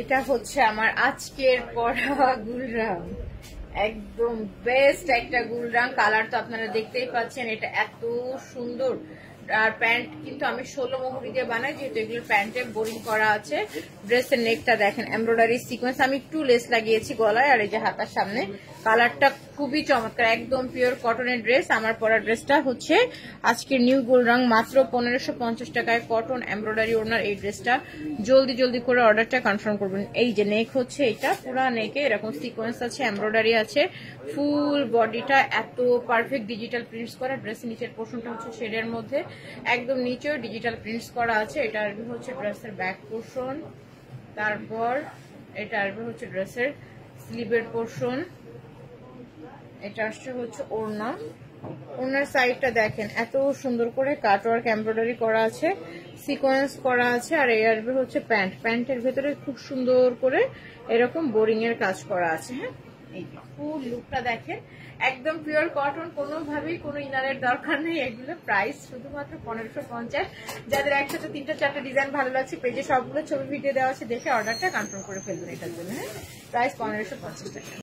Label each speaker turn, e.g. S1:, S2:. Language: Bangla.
S1: এটা হচ্ছে আমার আজকের পরা গুলরাম, একদম বেস্ট একটা গুলরাম। কালার তো আপনারা দেখতেই পাচ্ছেন, এটা এত সুন্দর। আর প্যান্ট কিন্তু আমি 16 মোহরি দিয়ে বানাই, যেহেতু এগুলো প্যান্টে বোরিং করা আছে। ড্রেসের নেকটা দেখেন এমব্রয়ডারি সিকোয়েন্স, আমি একটু লেস লাগিয়েছি গলায় আর এই যে হাতার সামনে। কালারটা খুবই চমৎকার, একদম পিওর কটনের ড্রেস। আমার পরা ড্রেসটা হচ্ছে আজকের নিউ গোলরাং, মাত্র 1550 টাকায় কটন এমব্রয়ডারি ওনার এই ড্রেসটা। জলদি জলদি করে অর্ডারটা কনফার্ম করবেন। এই যে নেক হচ্ছে এটা, পুরা নেকে এরকম সিকোয়েন্স আছে, এমব্রয়ডারি আছে। ফুল বডিটা এত পারফেক্ট ডিজিটাল প্রিন্টস করা। ড্রেসের নিচের পোর্শনটা হচ্ছে শেডের মধ্যে, একদম নিচেও ডিজিটাল প্রিন্টস করা আছে। এটা আসবে হচ্ছে ড্রেসের ব্যাক পোর্শন, তারপর এটা আসবে হচ্ছে ড্রেসের স্লিভের পোর্শন, এটা আসছে হচ্ছে ওড়না। ওড়নার সাইডটা দেখেন এত সুন্দর করে কাটওয়ার্ক এমব্রয়ডারি করা আছে, সিকোয়েন্স করা আছে। আর এই আসবে হচ্ছে প্যান্ট, প্যান্টের ভেতরে খুব সুন্দর করে এরকম বোরিং এর কাজ করা আছে। হ্যাঁ, এই ফুল লুকটা দেখেন, একদম পিওর কটন, কোনোভাবেই কোনো ইনারের দরকার নেই। এগুলো প্রাইস শুধুমাত্র 1550। যাদের একসাথে 3-4টা ডিজাইন ভালো লাগছে, পেজে সবগুলো ছবি ভিডিও দেওয়া আছে, দেখে অর্ডারটা কনফার্ম করে ফেলবেন এটার জন্য। হ্যাঁ, প্রাইস 1550 টাকা।